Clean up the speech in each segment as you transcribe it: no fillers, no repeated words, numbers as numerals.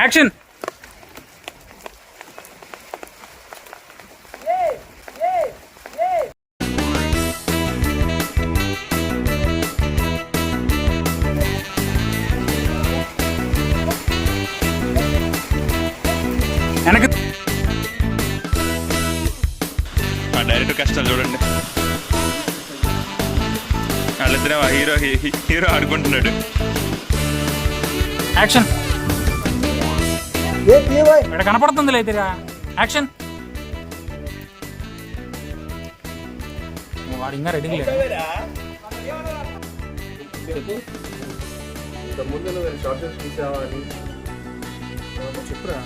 Action. వెనక direct కష్టం చూడండి. వాళ్ళిద్దరే హీరో హీరో ఆడుకుంటున్నాడు. యాక్షన్. ఇక్కడ కనపడుతుంది లేదురా. యాక్షన్. వాడు ఇంకా రెడీ లేదు. చెప్పురా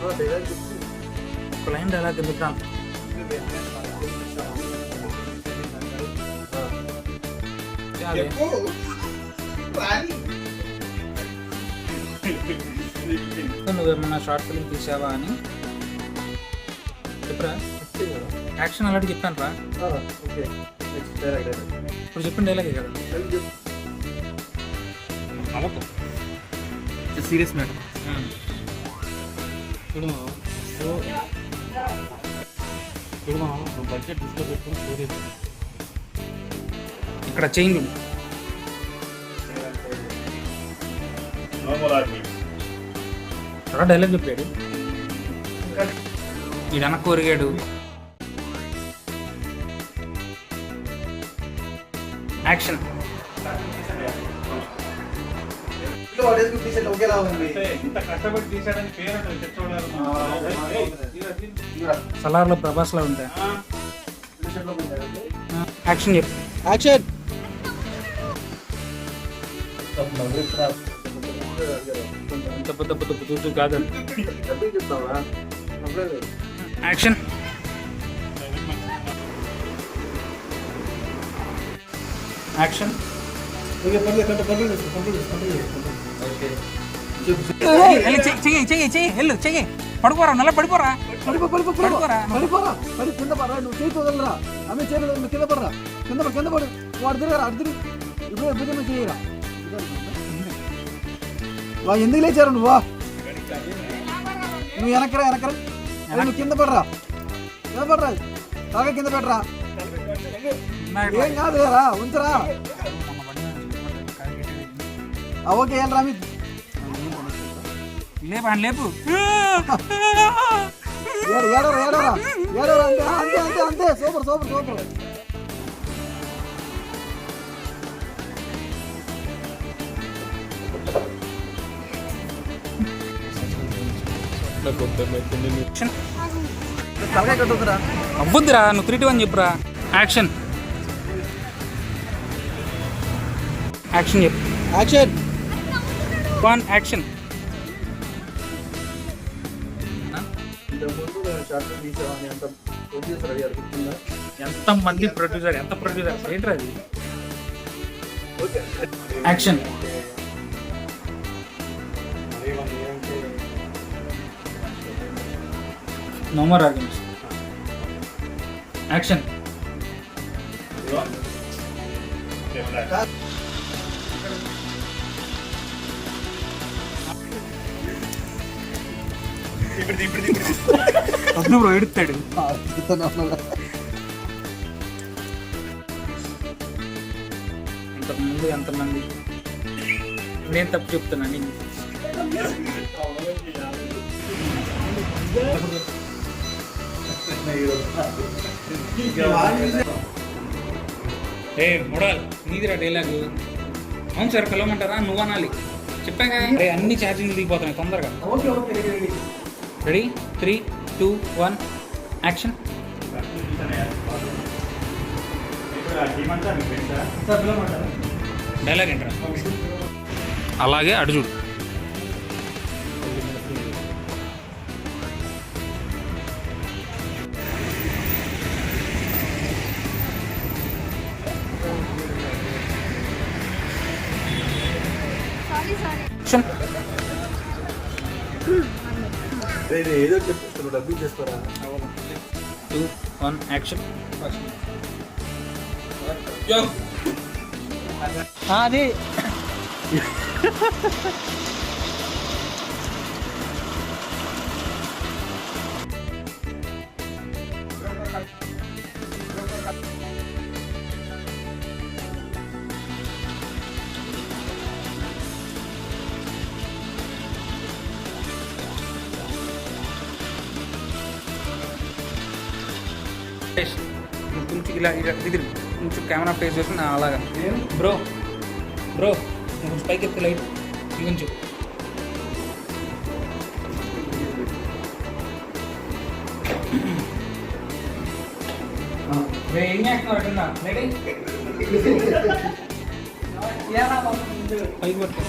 ఒక లైన్ డైలాగ్ ఎందుకు? నువ్వేమన్నా షార్ట్ ఫిల్మ్ తీసావా అని చెప్పరా. యాక్షన్ అలాంటి చెప్పాను రా. ఇప్పుడు చెప్పిన డైలాగే కదా. Serious madam. చూడు బడ్జెట్ దృష్టిలో పెట్టుకుని స్టోరీ ఇక్కడ చేంజ్ డైలాగ్ చెప్పాడు. ఈ వెనక్కు ఒరిగాడు. యాక్షన్. సలార్లో ప్రభాస్ లా ఉంటాయి. యాక్షన్ చెప్పు. యాక్షన్. అంత పెద్ద పెద్ద కాదు. యాక్షన్. యాక్షన్. చెయ్యి పడుకోరా. నల్ల పడిపోరా. కింద పడరా. నువ్వు చేతి వదలరా. ఆమె చేయలేదు. నువ్వు కింద పడరా. కింద పడు. వాడు తిరగరా. అడు తిరిగి ఇప్పుడు ఎప్పుడైనా చేయరా. ఎందుకు లేచారు నువ్వు వెనకరా. నువ్వు కింద పడరా. తాగా కింద పెట్టరా. ఏం కాదు కదా. ఉంచరా. ఓకే వెళ్ళరా. లేపు. ఏడవరా. అంతే. సూపర్. అవ్వద్దురా. నువ్వు 3, 2, 1 చెప్పురా. యాక్షన్. యాక్షన్ చెప్పు. యాక్షన్. 1 యాక్షన్. ఎంత మంది ప్రొడ్యూసర్, ఎంత ప్రొడ్యూసర్ ఏంటి అది. Action. No more arguments. Action. అప్పుడు బ్రో ఎడుతాడు. ఇంతకుముందు ఎంతమంది నేను తప్పు చెప్తున్నా. నేను మోడల్ నీదిరా డైలాగ్. అవును సార్ పిలవమంటారా. నువ్వు అనాలి. చెప్పాగా అన్ని ఛార్జింగ్ దిగిపోతున్నాయి తొందరగా. Ready 3, 2, 1 action. డైలాగ్ ఏంట్రా. అలాగే అడు చూడు. ఏదో చెప్పేస్తాను. డబ్బులు చేస్తారా. 2, 1 యాక్షన్. అది కొంచెం ఇలా ఇలా దిగురు కొంచెం కెమెరా ఫేస్ చేసి అలాగా బ్రో బ్రో కొంచెం పైకి ఎత్తే లైట్ కొంచెం ఏం చేస్తున్నావు అటుందా రెడీ పైకి పట్టు